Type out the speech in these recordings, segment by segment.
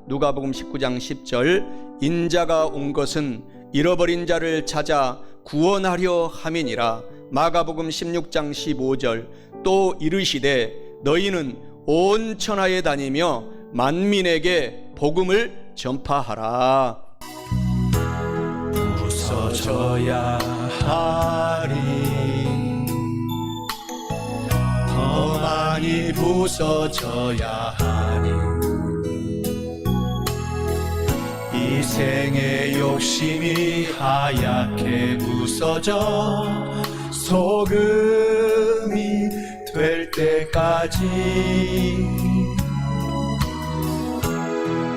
누가복음 19장 10절 인자가 온 것은 잃어버린 자를 찾아 구원하려 함이니라. 마가복음 16장 15절 또 이르시되 너희는 온 천하에 다니며 만민에게 복음을 전파하라. 부서져야 하리, 더 많이 부서져야 하리. 이 생의 욕심이 하얗게 부서져 소금이 될 때까지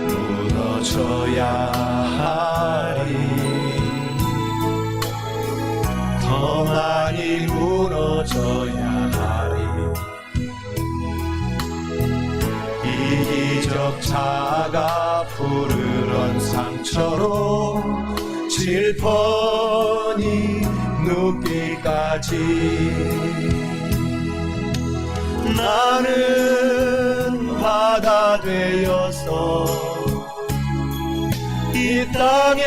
무너져야 하리, 더 많이 무너져야 하리. 이기적 자가 푸르런 상처로 질펀이 눕기까지 나는 바다 되어서 이 땅의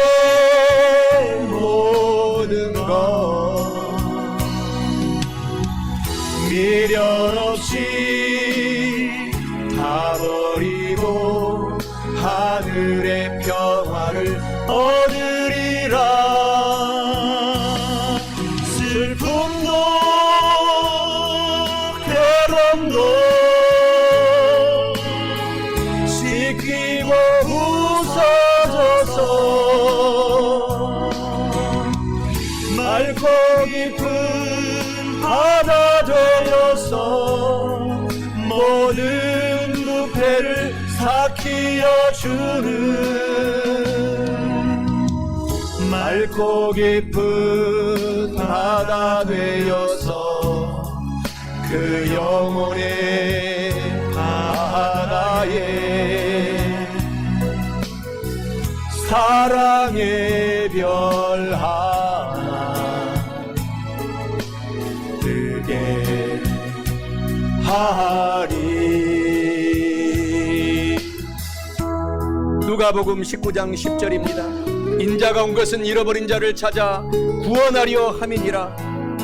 모든 것 미련 없이 다 버리고 하늘의 평화를 얻으리라. 슬픔도 괴로움도 씻기고 부서져서 맑고 깊은 바다 되어서 모든 부패를 삭히어 주는 맑고 깊은 바다 되어서 그 영혼의 바다에 사랑의 별 하나 뜨게 하리. 누가복음 19장 10절입니다. 인자가 온 것은 잃어버린 자를 찾아 구원하려 함이니라.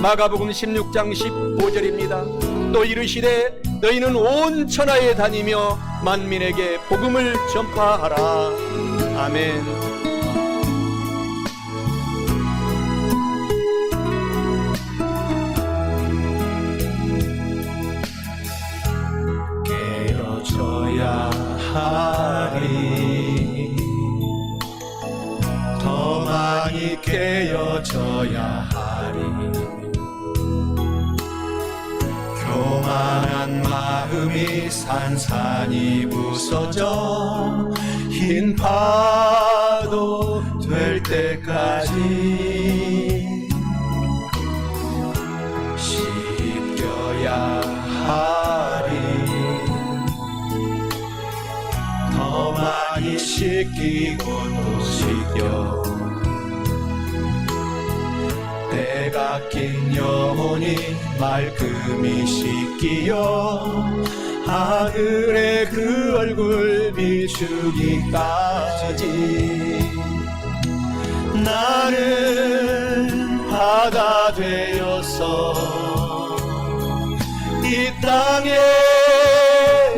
마가복음 16장 15절입니다. 또 이르시되 너희는 온 천하에 다니며 만민에게 복음을 전파하라. 아멘. 깨어져야 하리, 더 많이 깨어져야 하리. 교만한 마음이 산산이 부서져 흰 파도 될 때까지 씻겨야 하리, 더 많이 씻기고 또 씻겨 때가 낀 영혼이 말끔히 씻기어 하늘의 그 얼굴 비추기까지 나는 바다 되어서 이 땅의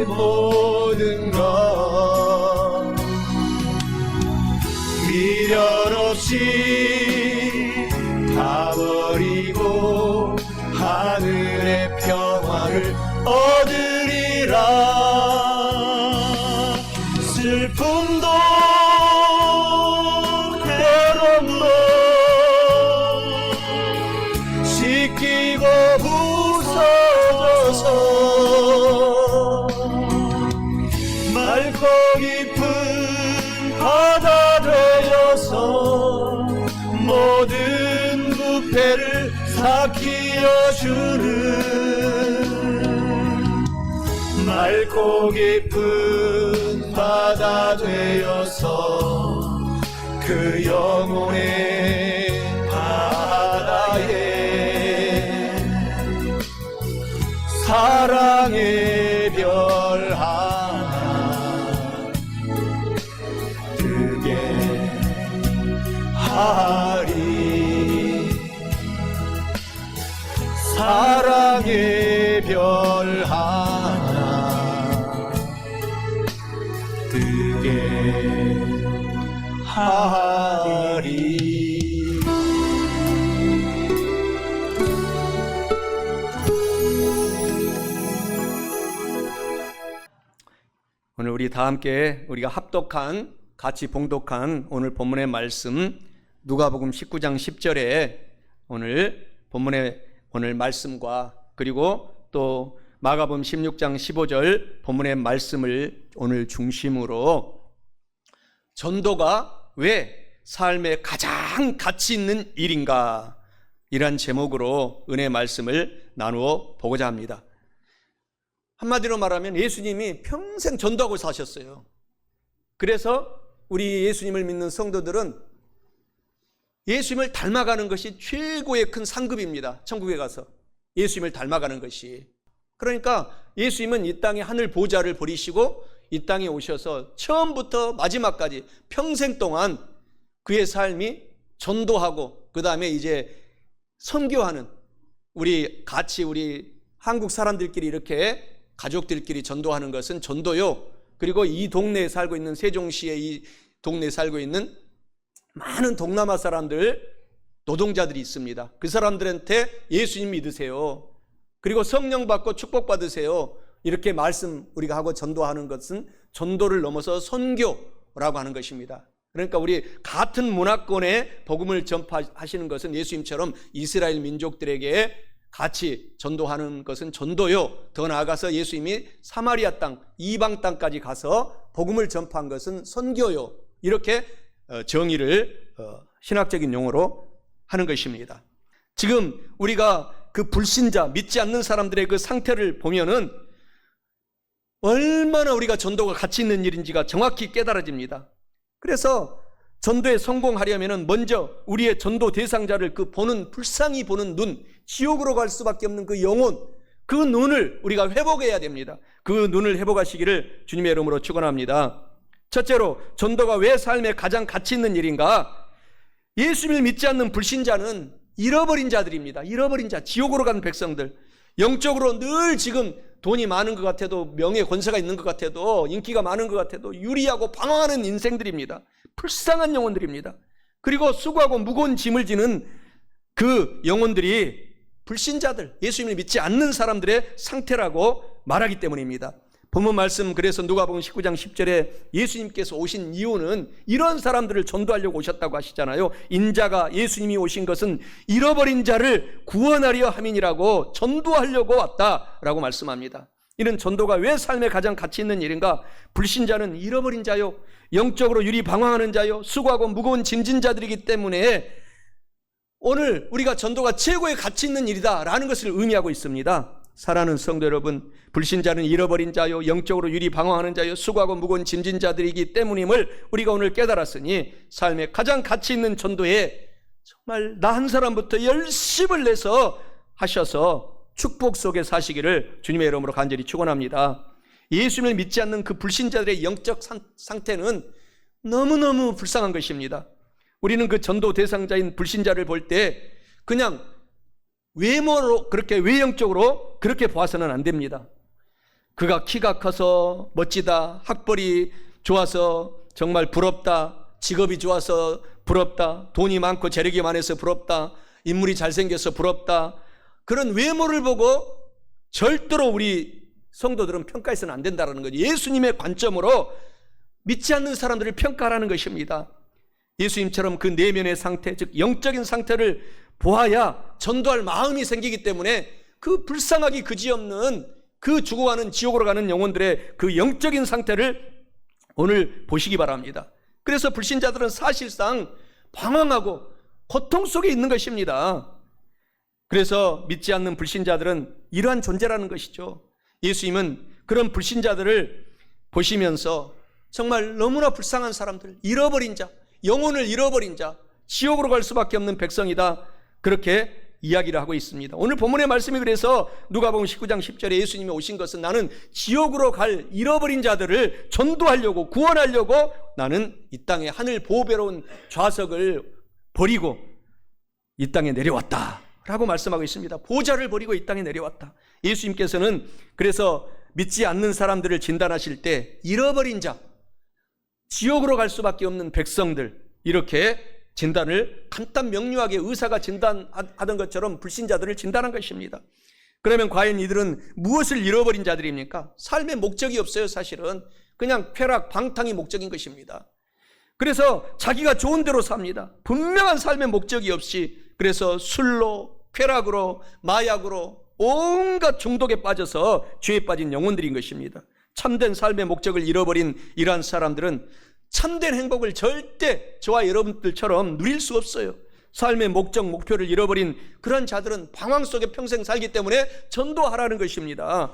모든 것 미련 없이 다 버리고 하늘의 평화를 얻으리라. 슬픔도 괴로움도 씻기고 부서져서 맑고 깊은 바다 되어서 모든 부패를 삭히어 주는 맑고 깊은 바다 되어서 그 영혼의 바다에 사랑의 별 하나 하리. 오늘 우리 다 함께 우리가 합독한, 같이 봉독한 오늘 본문의 말씀, 누가복음 19장 10절에 오늘 본문의 오늘 말씀과, 그리고 또 마가복음 16장 15절 본문의 말씀을 오늘 중심으로 전도가 왜 삶에 가장 가치 있는 일인가, 이란 제목으로 은혜 말씀을 나누어 보고자 합니다. 한마디로 말하면 예수님이 평생 전도하고 사셨어요. 그래서 우리 예수님을 믿는 성도들은 예수님을 닮아가는 것이 최고의 큰 상급입니다. 천국에 가서 예수님을 닮아가는 것이. 그러니까 예수님은 이 땅에 하늘 보좌를 버리시고 이 땅에 오셔서 처음부터 마지막까지 평생 동안 그의 삶이 전도하고, 그 다음에 이제 선교하는, 우리 같이 우리 한국 사람들끼리 이렇게 가족들끼리 전도하는 것은 전도요. 그리고 이 동네에 살고 있는, 세종시의 이 동네에 살고 있는 많은 동남아 사람들, 노동자들이 있습니다. 그 사람들한테 예수님 믿으세요, 그리고 성령 받고 축복 받으세요, 이렇게 말씀 우리가 하고 전도하는 것은 전도를 넘어서 선교라고 하는 것입니다. 그러니까 우리 같은 문화권에 복음을 전파하시는 것은 예수님처럼 이스라엘 민족들에게 같이 전도하는 것은 전도요. 더 나아가서 예수님이 사마리아 땅, 이방 땅까지 가서 복음을 전파한 것은 선교요. 이렇게 정의를 신학적인 용어로 하는 것입니다. 지금 우리가 그 불신자, 믿지 않는 사람들의 그 상태를 보면은 얼마나 우리가 전도가 가치 있는 일인지가 정확히 깨달아집니다. 그래서 전도에 성공하려면 먼저 우리의 전도 대상자를 그 보는, 불쌍히 보는 눈, 지옥으로 갈 수밖에 없는 그 영혼, 그 눈을 우리가 회복해야 됩니다. 그 눈을 회복하시기를 주님의 이름으로 축원합니다. 첫째로, 전도가 왜 삶에 가장 가치 있는 일인가? 예수님을 믿지 않는 불신자는 잃어버린 자들입니다. 잃어버린 자, 지옥으로 가는 백성들. 영적으로 늘 지금 돈이 많은 것 같아도, 명예 권세가 있는 것 같아도, 인기가 많은 것 같아도 유리하고 방황하는 인생들입니다. 불쌍한 영혼들입니다. 그리고 수고하고 무거운 짐을 지는 그 영혼들이 불신자들, 예수님을 믿지 않는 사람들의 상태라고 말하기 때문입니다. 본문 말씀, 그래서 누가복음 19장 10절에 예수님께서 오신 이유는 이런 사람들을 전도하려고 오셨다고 하시잖아요. 인자가, 예수님이 오신 것은 잃어버린 자를 구원하려 함이니라고, 전도하려고 왔다라고 말씀합니다. 이는 전도가 왜 삶에 가장 가치 있는 일인가? 불신자는 잃어버린 자요, 영적으로 유리방황하는 자요, 수고하고 무거운 짐진 자들이기 때문에 오늘 우리가 전도가 최고의 가치 있는 일이다라는 것을 의미하고 있습니다. 사랑하는 성도 여러분, 불신자는 잃어버린 자요, 영적으로 유리방황하는 자요, 수고하고 무거운 짐진 자들이기 때문임을 우리가 오늘 깨달았으니 삶에 가장 가치 있는 전도에 정말 나 한 사람부터 열심을 내서 하셔서 축복 속에 사시기를 주님의 이름으로 간절히 축원합니다. 예수님을 믿지 않는 그 불신자들의 영적 상태는 너무너무 불쌍한 것입니다. 우리는 그 전도 대상자인 불신자를 볼 때 그냥 외모로, 그렇게 외형적으로 그렇게 봐서는 안 됩니다. 그가 키가 커서 멋지다, 학벌이 좋아서 정말 부럽다, 직업이 좋아서 부럽다, 돈이 많고 재력이 많아서 부럽다, 인물이 잘생겨서 부럽다, 그런 외모를 보고 절대로 우리 성도들은 평가해서는 안 된다는 거죠. 예수님의 관점으로 믿지 않는 사람들을 평가하라는 것입니다. 예수님처럼 그 내면의 상태, 즉 영적인 상태를 보아야 전도할 마음이 생기기 때문에 그 불쌍하기 그지없는 그 죽어가는 지옥으로 가는 영혼들의 그 영적인 상태를 오늘 보시기 바랍니다. 그래서 불신자들은 사실상 방황하고 고통 속에 있는 것입니다. 그래서 믿지 않는 불신자들은 이러한 존재라는 것이죠. 예수님은 그런 불신자들을 보시면서 정말 너무나 불쌍한 사람들, 잃어버린 자, 영혼을 잃어버린 자, 지옥으로 갈 수밖에 없는 백성이다, 그렇게 이야기를 하고 있습니다. 오늘 본문의 말씀이 그래서 누가복음 19장 10절에 예수님이 오신 것은 나는 지옥으로 갈 잃어버린 자들을 전도하려고, 구원하려고 나는 이 땅에 하늘 보배로운 좌석을 버리고 이 땅에 내려왔다 라고 말씀하고 있습니다. 보좌를 버리고 이 땅에 내려왔다. 예수님께서는 그래서 믿지 않는 사람들을 진단하실 때 잃어버린 자, 지옥으로 갈 수밖에 없는 백성들, 이렇게 진단을 간단 명료하게 의사가 진단하던 것처럼 불신자들을 진단한 것입니다. 그러면 과연 이들은 무엇을 잃어버린 자들입니까? 삶의 목적이 없어요. 사실은 그냥 쾌락, 방탕이 목적인 것입니다. 그래서 자기가 좋은 대로 삽니다. 분명한 삶의 목적이 없이. 그래서 술로, 쾌락으로, 마약으로 온갖 중독에 빠져서 죄에 빠진 영혼들인 것입니다. 참된 삶의 목적을 잃어버린 이러한 사람들은 참된 행복을 절대 저와 여러분들처럼 누릴 수 없어요. 삶의 목적, 목표를 잃어버린 그런 자들은 방황 속에 평생 살기 때문에 전도하라는 것입니다.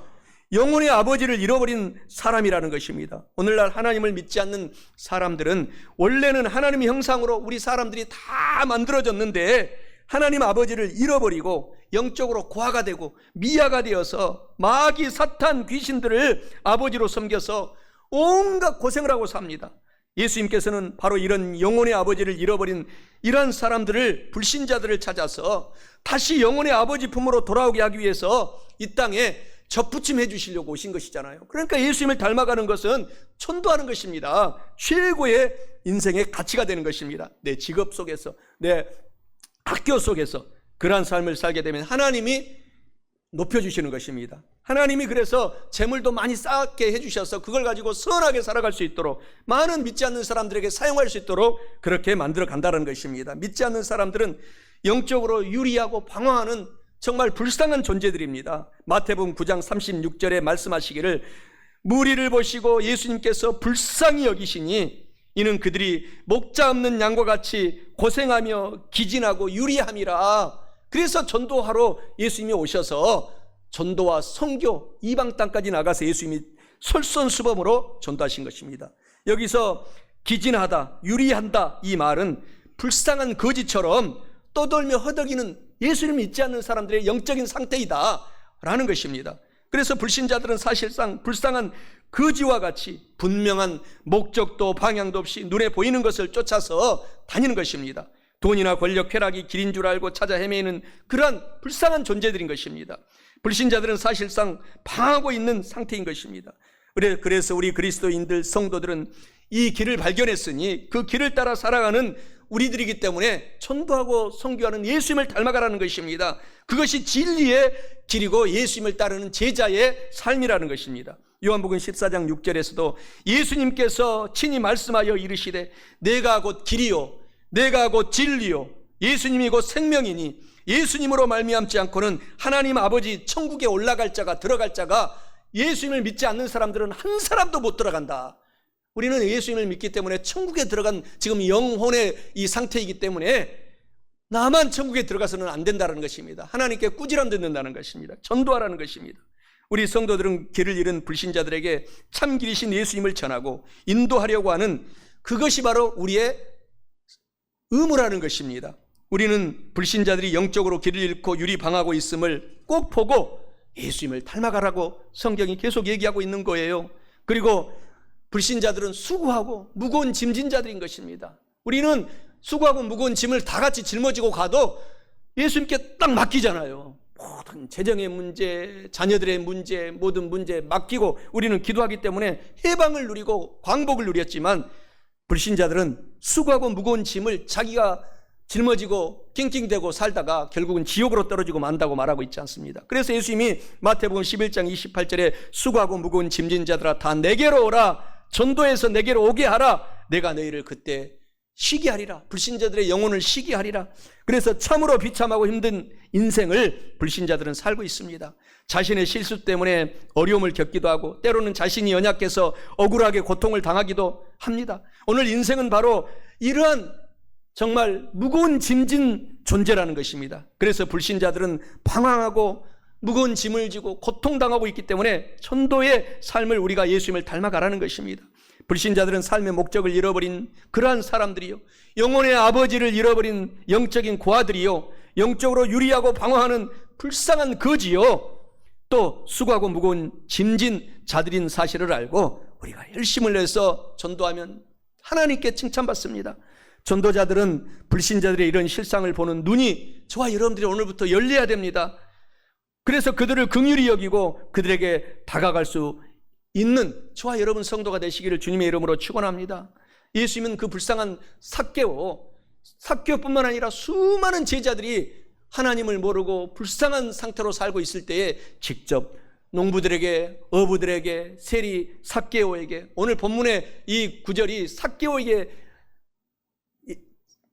영혼의 아버지를 잃어버린 사람이라는 것입니다. 오늘날 하나님을 믿지 않는 사람들은 원래는 하나님의 형상으로 우리 사람들이 다 만들어졌는데 하나님 아버지를 잃어버리고 영적으로 고아가 되고 미아가 되어서 마귀, 사탄, 귀신들을 아버지로 섬겨서 온갖 고생을 하고 삽니다. 예수님께서는 바로 이런 영혼의 아버지를 잃어버린 이런 사람들을, 불신자들을 찾아서 다시 영혼의 아버지 품으로 돌아오게 하기 위해서 이 땅에 접붙임해 주시려고 오신 것이잖아요. 그러니까 예수님을 닮아가는 것은 전도하는 것입니다. 최고의 인생의 가치가 되는 것입니다. 내 직업 속에서, 내 학교 속에서 그러한 삶을 살게 되면 하나님이 높여주시는 것입니다. 하나님이 그래서 재물도 많이 쌓게 해주셔서 그걸 가지고 선하게 살아갈 수 있도록, 많은 믿지 않는 사람들에게 사용할 수 있도록 그렇게 만들어 간다는 것입니다. 믿지 않는 사람들은 영적으로 유리하고 방황하는 정말 불쌍한 존재들입니다. 마태복음 9장 36절에 말씀하시기를 무리를 보시고 예수님께서 불쌍히 여기시니 이는 그들이 목자 없는 양과 같이 고생하며 기진하고 유리함이라. 그래서 전도하러 예수님이 오셔서 전도와 선교, 이방 땅까지 나가서 예수님이 솔선수범으로 전도하신 것입니다. 여기서 기진하다, 유리한다, 이 말은 불쌍한 거지처럼 떠돌며 허덕이는 예수님을 믿지 않는 사람들의 영적인 상태이다 라는 것입니다. 그래서 불신자들은 사실상 불쌍한 거지와 같이 분명한 목적도 방향도 없이 눈에 보이는 것을 쫓아서 다니는 것입니다. 돈이나 권력, 쾌락이 길인 줄 알고 찾아 헤매는 그러한 불쌍한 존재들인 것입니다. 불신자들은 사실상 방황하고 있는 상태인 것입니다. 그래서 우리 그리스도인들, 성도들은 이 길을 발견했으니 그 길을 따라 살아가는 우리들이기 때문에 전도하고 선교하는 예수님을 닮아가라는 것입니다. 그것이 진리의 길이고 예수님을 따르는 제자의 삶이라는 것입니다. 요한복음 14장 6절에서도 예수님께서 친히 말씀하여 이르시되 내가 곧 길이요 내가 곧 진리요 예수님이 곧 생명이니 예수님으로 말미암지 않고는 하나님 아버지 천국에 올라갈 자가, 들어갈 자가, 예수님을 믿지 않는 사람들은 한 사람도 못 들어간다. 우리는 예수님을 믿기 때문에 천국에 들어간 지금 영혼의 이 상태이기 때문에 나만 천국에 들어가서는 안 된다는 것입니다. 하나님께 꾸지람 듣는다는 것입니다. 전도하라는 것입니다. 우리 성도들은 길을 잃은 불신자들에게 참 길이신 예수님을 전하고 인도하려고 하는 그것이 바로 우리의 의무라는 것입니다. 우리는 불신자들이 영적으로 길을 잃고 유리방하고 있음을 꼭 보고 예수님을 닮아가라고 성경이 계속 얘기하고 있는 거예요. 그리고 불신자들은 수고하고 무거운 짐진 자들인 것입니다. 우리는 수고하고 무거운 짐을 다 같이 짊어지고 가도 예수님께 딱 맡기잖아요. 모든 재정의 문제, 자녀들의 문제, 모든 문제 맡기고 우리는 기도하기 때문에 해방을 누리고 광복을 누렸지만 불신자들은 수고하고 무거운 짐을 자기가 짊어지고 낑낑대고 살다가 결국은 지옥으로 떨어지고 만다고 말하고 있지 않습니다. 그래서 예수님이 마태복음 11장 28절에 수고하고 무거운 짐진 자들아 다 내게로 오라, 전도해서 내게로 오게 하라, 내가 너희를 그때 쉬게 하리라. 불신자들의 영혼을 쉬게 하리라. 그래서 참으로 비참하고 힘든 인생을 불신자들은 살고 있습니다. 자신의 실수 때문에 어려움을 겪기도 하고 때로는 자신이 연약해서 억울하게 고통을 당하기도 합니다. 오늘 인생은 바로 이러한 정말 무거운 짐진 존재라는 것입니다. 그래서 불신자들은 방황하고 무거운 짐을 지고 고통당하고 있기 때문에 전도의 삶을 우리가 예수님을 닮아가라는 것입니다. 불신자들은 삶의 목적을 잃어버린 그러한 사람들이요, 영혼의 아버지를 잃어버린 영적인 고아들이요, 영적으로 유리하고 방황하는 불쌍한 거지요, 또 수고하고 무거운 짐진 자들인 사실을 알고 우리가 열심을 내서 전도하면 하나님께 칭찬받습니다. 전도자들은 불신자들의 이런 실상을 보는 눈이 저와 여러분들이 오늘부터 열려야 됩니다. 그래서 그들을 긍휼히 여기고 그들에게 다가갈 수 있는 저와 여러분 성도가 되시기를 주님의 이름으로 축원합니다. 예수님은 그 불쌍한 삭개오뿐만 아니라 수많은 제자들이 하나님을 모르고 불쌍한 상태로 살고 있을 때에 직접 농부들에게, 어부들에게, 세리 삭개오에게, 오늘 본문의 이 구절이 삭개오에게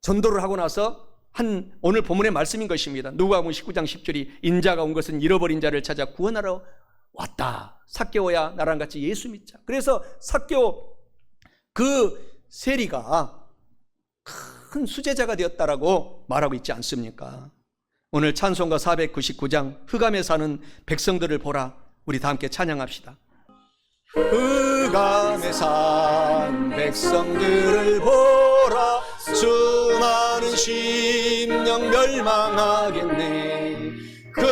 전도를 하고 나서 한 오늘 본문의 말씀인 것입니다. 누가복음 19장 10절이 인자가 온 것은 잃어버린 자를 찾아 구원하러 왔다. 삭개오야, 나랑 같이 예수 믿자. 그래서 삭개오 그 세리가 큰 수제자가 되었다라고 말하고 있지 않습니까? 오늘 찬송가 499장 흑암에 사는 백성들을 보라, 우리 다 함께 찬양합시다. 흑암에 산 백성들을 보라, 수많은 심령 멸망하겠네. 그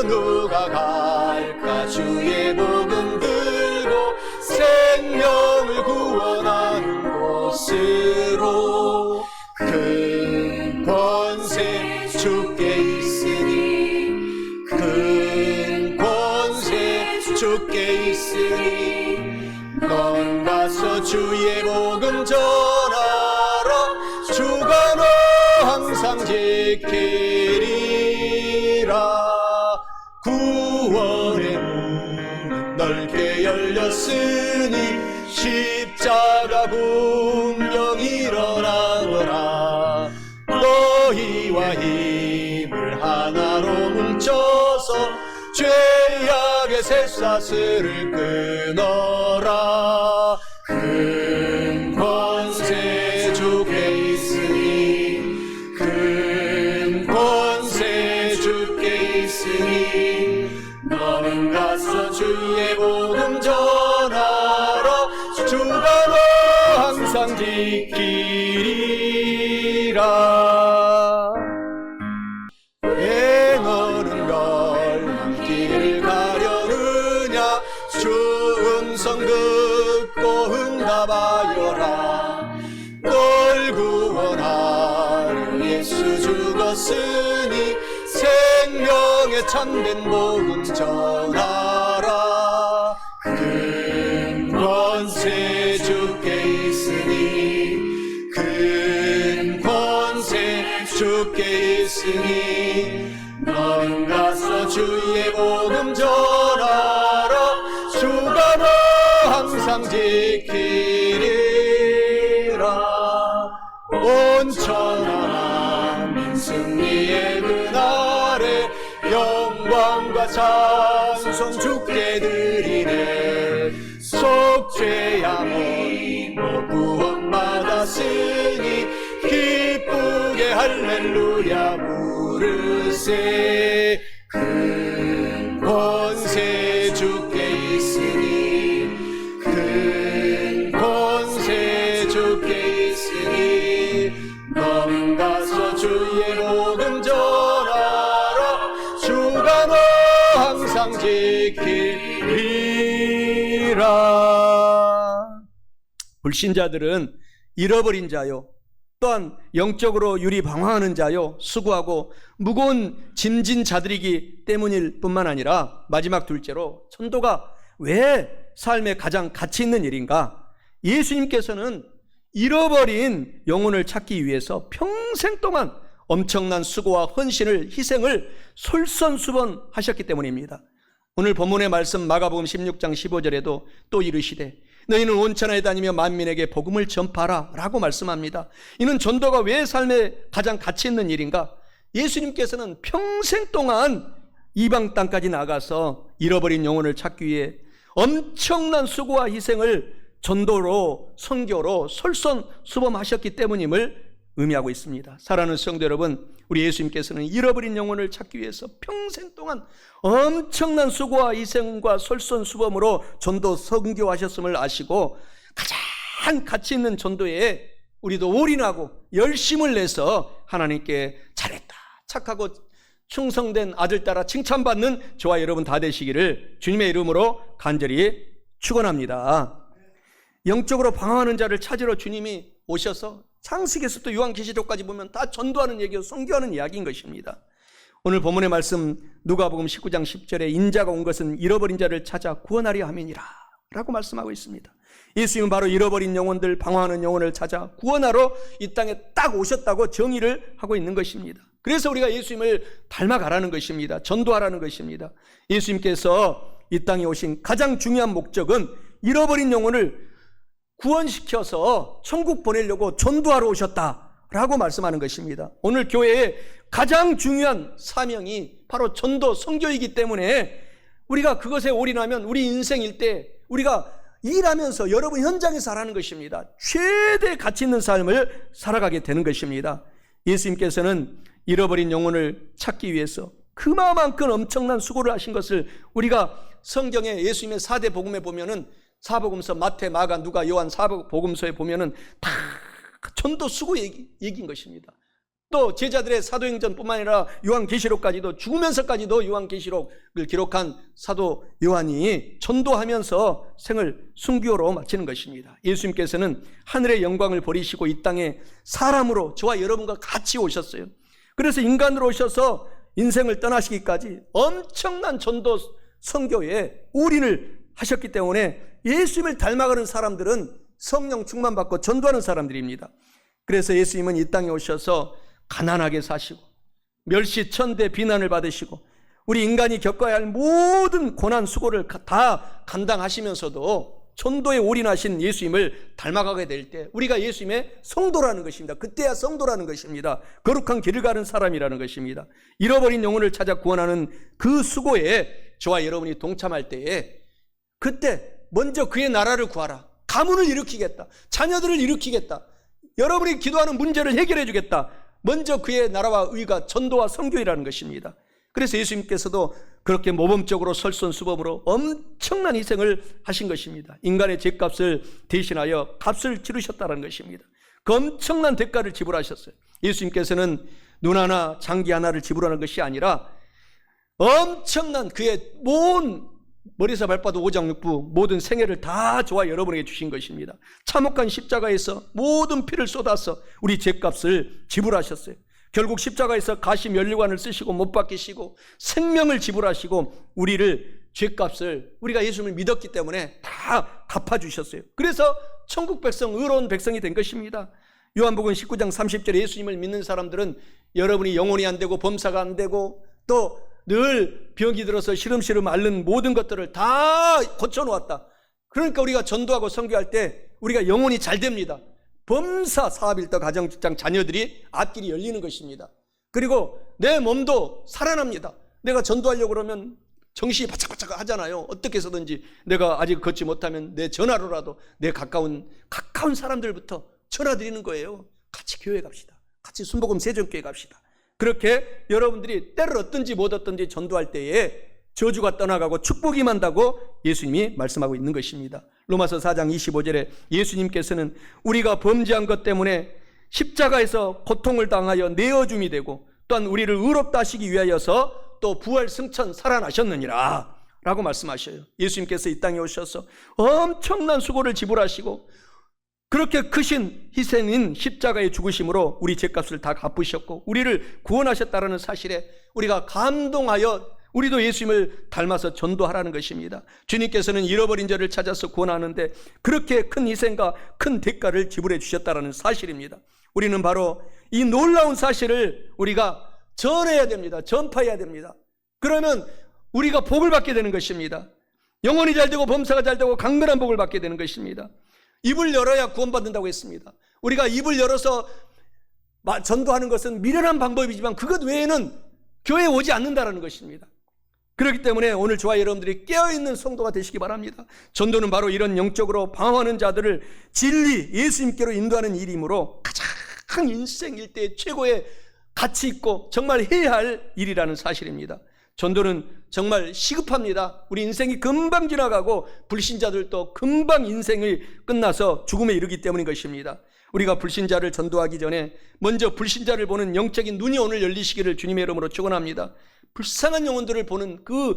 누가 갈까 주의 복음 들고 생명을 구원하는 곳으로. 큰 권세 주께 있으니, 큰 권세 주께 있으니, 넌 가서 주의 복음 전하라. 주가 너 항상 지키리라. 구원의 문 넓게 열렸으니 십자가 분명 일어나거라. 너희와 힘을 하나로 뭉쳐서 죄악의 쇠사슬을 끊어라. 큰 권세 주께 있으니, 큰 권세 주께 있으니, 너는 가서 주의 복음 전하라. 주가 너 항상 지키리라. 왜 너는 멸망길을 가려느냐. 주 음성 듣고 응답하여라. 널 구원하려 예수 죽었으니 생명의 참된 복음 전하라. 큰 권세 주께 있으니, 큰 권세 주께 있으니, 넌 가서 주의 복음 전하라. 주가 너 항상 지키리라. 온 천하 만민 승리의 그날에 영광과 찬송 주께 드리네. 속죄야 모이고 구원 받았으니 기쁘게 할렐루야 부르세. 큰 권세 주께 있으니, 큰 권세 주께 있으니, 너는 가서 주의 복음 전하라. 주가 너 항상 지키리라. 불신자들은 잃어버린 자요, 또한 영적으로 유리방황하는 자요, 수고하고 무거운 짐진 자들이기 때문일 뿐만 아니라, 마지막 둘째로 전도가 왜 삶에 가장 가치 있는 일인가? 예수님께서는 잃어버린 영혼을 찾기 위해서 평생 동안 엄청난 수고와 헌신을, 희생을 솔선수범하셨기 때문입니다. 오늘 본문의 말씀 마가복음 16장 15절에도 또 이르시되 너희는 온 천하에 다니며 만민에게 복음을 전파하라 라고 말씀합니다. 이는 전도가 왜 삶에 가장 가치 있는 일인가? 예수님께서는 평생 동안 이방 땅까지 나가서 잃어버린 영혼을 찾기 위해 엄청난 수고와 희생을 전도로, 선교로 솔선수범하셨기 때문임을 의미하고 있습니다. 사랑하는 성도 여러분, 우리 예수님께서는 잃어버린 영혼을 찾기 위해서 평생 동안 엄청난 수고와 희생과 솔선수범으로 전도 선교하셨음을 아시고, 가장 가치 있는 전도에 우리도 올인하고 열심을 내서 하나님께 잘했다, 착하고 충성된 아들 딸아 칭찬받는 저와 여러분 다 되시기를 주님의 이름으로 간절히 축원합니다. 영적으로 방황하는 자를 찾으러 주님이 오셔서 창세기에서부터 요한계시록까지 보면 다 전도하는 얘기요, 선교하는 이야기인 것입니다. 오늘 본문의 말씀 누가복음 19장 10절에 인자가 온 것은 잃어버린 자를 찾아 구원하려 함이니라 라고 말씀하고 있습니다. 예수님은 바로 잃어버린 영혼들, 방황하는 영혼을 찾아 구원하러 이 땅에 딱 오셨다고 정의를 하고 있는 것입니다. 그래서 우리가 예수님을 닮아가라는 것입니다. 전도하라는 것입니다. 예수님께서 이 땅에 오신 가장 중요한 목적은 잃어버린 영혼을 구원시켜서 천국 보내려고 전도하러 오셨다라고 말씀하는 것입니다. 오늘 교회의 가장 중요한 사명이 바로 전도, 선교이기 때문에 우리가 그것에 올인하면 우리 인생일 때 우리가 일하면서 여러분 현장에서 살아가는 것입니다. 최대 가치 있는 삶을 살아가게 되는 것입니다. 예수님께서는 잃어버린 영혼을 찾기 위해서 그만큼 엄청난 수고를 하신 것을 우리가 성경에 예수님의 4대 복음에 보면은 사복음서 마태, 마가, 누가, 요한 사복음서에 보면은 다 전도 수고 얘기인 것입니다. 또 제자들의 사도행전뿐만 아니라 요한계시록까지도, 죽으면서까지도 요한계시록을 기록한 사도 요한이 전도하면서 생을 순교로 마치는 것입니다. 예수님께서는 하늘의 영광을 버리시고 이 땅에 사람으로 저와 여러분과 같이 오셨어요. 그래서 인간으로 오셔서 인생을 떠나시기까지 엄청난 전도 선교에 올인을 하셨기 때문에 예수님을 닮아가는 사람들은 성령 충만받고 전도하는 사람들입니다. 그래서 예수님은 이 땅에 오셔서 가난하게 사시고 멸시천대 비난을 받으시고 우리 인간이 겪어야 할 모든 고난 수고를 다 감당하시면서도 전도에 올인하신 예수님을 닮아가게 될 때 우리가 예수님의 성도라는 것입니다. 그때야 성도라는 것입니다. 거룩한 길을 가는 사람이라는 것입니다. 잃어버린 영혼을 찾아 구원하는 그 수고에 저와 여러분이 동참할 때에 그때 먼저 그의 나라를 구하라. 가문을 일으키겠다. 자녀들을 일으키겠다. 여러분이 기도하는 문제를 해결해 주겠다. 먼저 그의 나라와 의가 전도와 선교이라는 것입니다. 그래서 예수님께서도 그렇게 모범적으로 설선수범으로 엄청난 희생을 하신 것입니다. 인간의 죄값을 대신하여 값을 치르셨다는 것입니다. 그 엄청난 대가를 지불하셨어요. 예수님께서는 눈 하나 장기 하나를 지불하는 것이 아니라 엄청난 그의 모든 머리에서 발바닥 오장육부 모든 생애를 다 저와 여러분에게 주신 것입니다. 참혹한 십자가에서 모든 피를 쏟아서 우리 죄값을 지불하셨어요. 결국 십자가에서 가시 면류관을 쓰시고 못 박히시고 생명을 지불하시고 우리를 죄값을 우리가 예수님을 믿었기 때문에 다 갚아주셨어요. 그래서 천국 백성, 의로운 백성이 된 것입니다. 요한복음 19장 30절에 예수님을 믿는 사람들은 여러분이 영혼이 안 되고 범사가 안 되고 또 늘 병이 들어서 시름시름 앓는 모든 것들을 다 고쳐놓았다. 그러니까 우리가 전도하고 선교할 때 우리가 영혼이 잘 됩니다. 범사, 사업일터, 가정, 직장, 자녀들이 앞길이 열리는 것입니다. 그리고 내 몸도 살아납니다. 내가 전도하려고 그러면 정신이 바짝바짝 하잖아요. 어떻게 해서든지 내가 아직 걷지 못하면 내 전화로라도 내 가까운 사람들부터 전화 드리는 거예요. 같이 교회 갑시다. 같이 순복음 세전교회 갑시다. 그렇게 여러분들이 때를 얻든지 못 얻든지 전도할 때에 저주가 떠나가고 축복이 임한다고 예수님이 말씀하고 있는 것입니다. 로마서 4장 25절에 예수님께서는 우리가 범죄한 것 때문에 십자가에서 고통을 당하여 내어줌이 되고 또한 우리를 의롭다 하시기 위하여서 또 부활 승천 살아나셨느니라 라고 말씀하셔요. 예수님께서 이 땅에 오셔서 엄청난 수고를 지불하시고 그렇게 크신 희생인 십자가의 죽으심으로 우리 죄값을 다 갚으셨고 우리를 구원하셨다는 사실에 우리가 감동하여 우리도 예수님을 닮아서 전도하라는 것입니다. 주님께서는 잃어버린 자를 찾아서 구원하는데 그렇게 큰 희생과 큰 대가를 지불해 주셨다는 사실입니다. 우리는 바로 이 놀라운 사실을 우리가 전해야 됩니다. 전파해야 됩니다. 그러면 우리가 복을 받게 되는 것입니다. 영혼이 잘 되고 범사가 잘 되고 강건한 복을 받게 되는 것입니다. 입을 열어야 구원받는다고 했습니다. 우리가 입을 열어서 전도하는 것은 미련한 방법이지만 그것 외에는 교회에 오지 않는다는 것입니다. 그렇기 때문에 오늘 저와 여러분들이 깨어있는 성도가 되시기 바랍니다. 전도는 바로 이런 영적으로 방황하는 자들을 진리, 예수님께로 인도하는 일이므로 가장 인생 일대의 최고의 가치 있고 정말 해야 할 일이라는 사실입니다. 전도는 정말 시급합니다. 우리 인생이 금방 지나가고 불신자들도 금방 인생이 끝나서 죽음에 이르기 때문인 것입니다. 우리가 불신자를 전도하기 전에 먼저 불신자를 보는 영적인 눈이 오늘 열리시기를 주님의 이름으로 축원합니다. 불쌍한 영혼들을 보는 그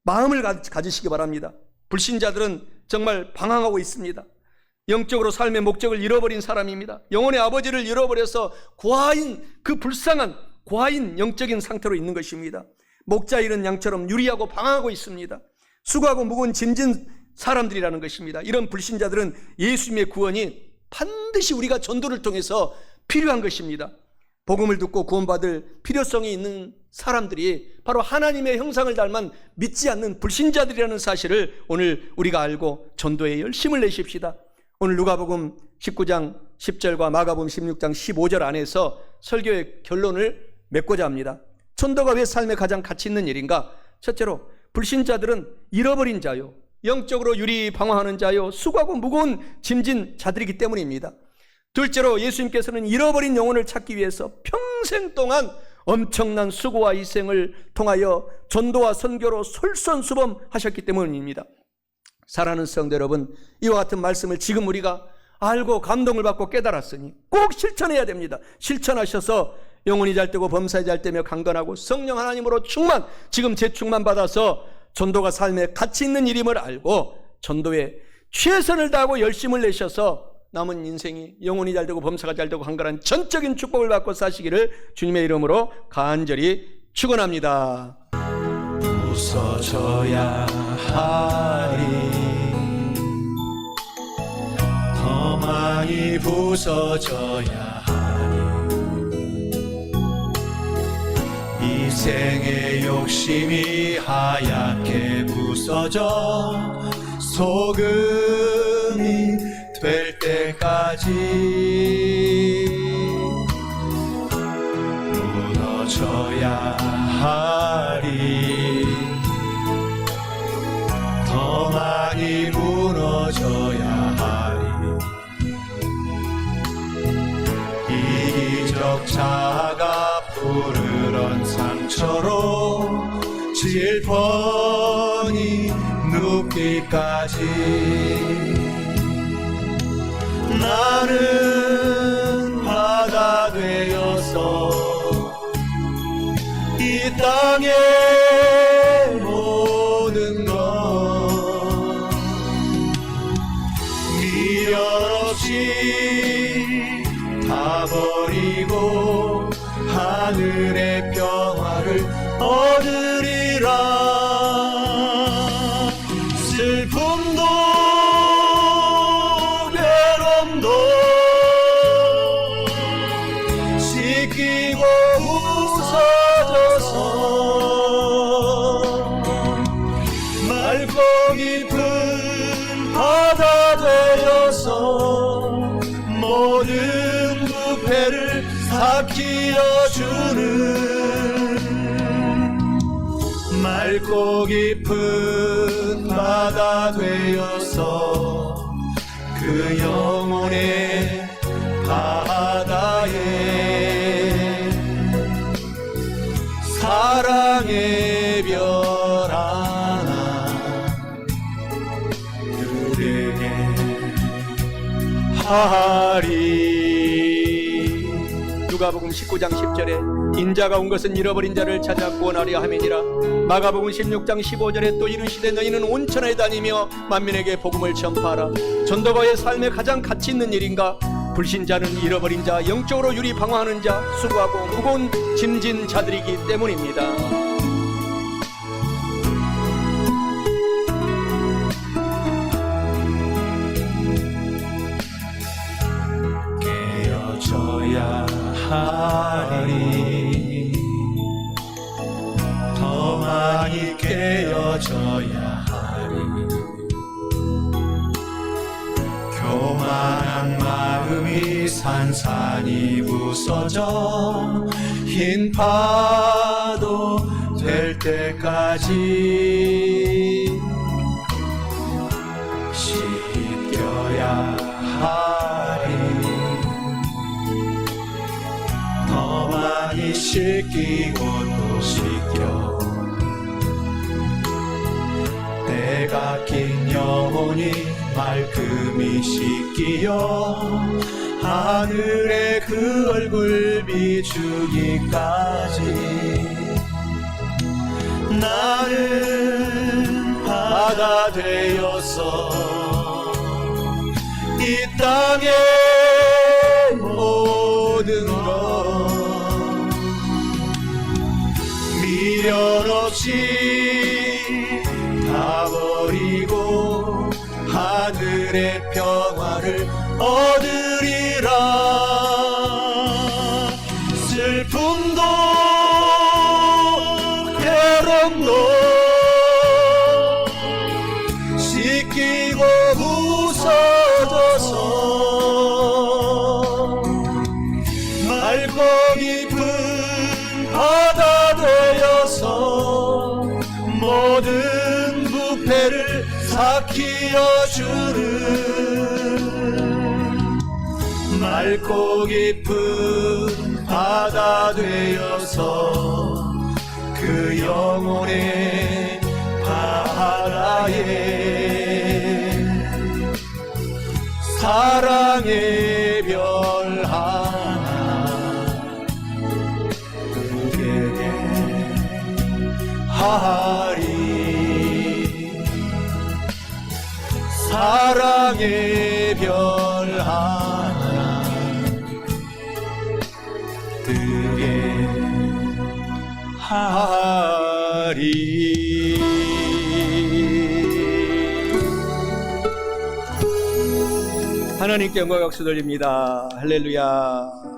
마음을 가지시기 바랍니다. 불신자들은 정말 방황하고 있습니다. 영적으로 삶의 목적을 잃어버린 사람입니다. 영혼의 아버지를 잃어버려서 고아인, 그 불쌍한 고아인 영적인 상태로 있는 것입니다. 목자 잃은 양처럼 유리하고 방황하고 있습니다. 수고하고 무거운 짐진 사람들이라는 것입니다. 이런 불신자들은 예수님의 구원이 반드시 우리가 전도를 통해서 필요한 것입니다. 복음을 듣고 구원받을 필요성이 있는 사람들이 바로 하나님의 형상을 닮은 믿지 않는 불신자들이라는 사실을 오늘 우리가 알고 전도에 열심을 내십시다. 오늘 누가복음 19장 10절과 마가복음 16장 15절 안에서 설교의 결론을 맺고자 합니다. 전도가 왜 삶에 가장 가치 있는 일인가? 첫째로 불신자들은 잃어버린 자요, 영적으로 유리방황하는 자요, 수고하고 무거운 짐진 자들이기 때문입니다. 둘째로 예수님께서는 잃어버린 영혼을 찾기 위해서 평생 동안 엄청난 수고와 희생을 통하여 전도와 선교로 솔선수범하셨기 때문입니다. 사랑하는 성도 여러분, 이와 같은 말씀을 지금 우리가 알고 감동을 받고 깨달았으니 꼭 실천해야 됩니다. 실천하셔서 영혼이 잘되고 범사에 잘되며 강건하고 성령 하나님으로 충만, 지금 재충만 받아서 전도가 삶에 가치 있는 일임을 알고 전도에 최선을 다하고 열심을 내셔서 남은 인생이 영혼이 잘되고 범사가 잘되고 강건한 전적인 축복을 받고 사시기를 주님의 이름으로 간절히 축원합니다. 부서져야 하리, 더 많이 부서져야 하리, 이 생의 욕심이 하얗게 부서져 소금이 될 때까지 무너져야 하리, 더 많이 무너져야 하리, 이기적자가 푸르런 상처로 질펀이 눕기까지 나는 바다 되어서 이 땅의 모든 것 미련 없이 다 버리고 하늘의 평화를 얻으리라. 슬픔도 괴로움도 씻기고 웃어져서 맑고 깊은 바다 되어서 모든 부패를 삭히어주는 맑고 깊은 바다 되어서 그 영혼의 바다에 사랑의 별 하나 그대게 하리. 누가복음 19장 10절에 인자가 온 것은 잃어버린 자를 찾아 구원하려 함이니라. 마가복음 16장 15절에 또 이르시되 너희는 온 천하에 다니며 만민에게 복음을 전파하라. 전도가의 삶에 가장 가치 있는 일인가? 불신자는 잃어버린 자, 영적으로 유리방황하는 자, 수고하고 무거운 짐진 자들이기 때문입니다. 깨어져야 하리, 더 많이 깨어져야 하리, 교만한 마음이 산산이 부서져 흰 파도 될 때까지 씻겨야 하리, 더 많이 씻기고 또 씻겨 때가 낀 영혼이 말끔히 씻기어 하늘의 그 얼굴 비추기까지 나는 바다 되어서 이 땅의 모든 것 미련 없이 다 버리고 평화를 얻으리라. 슬픔도 괴로움도 씻기고 부서져서 맑고 깊은 바다 되어서 모든 부패를 삭히어 주는 맑고 깊은 바다 되어서 그 영혼의 바다에 사랑의 별 하나 뜨게 하리. 사랑의 별 하나 뜨게 하리. 하나님께 영광 박수 돌립니다. 할렐루야.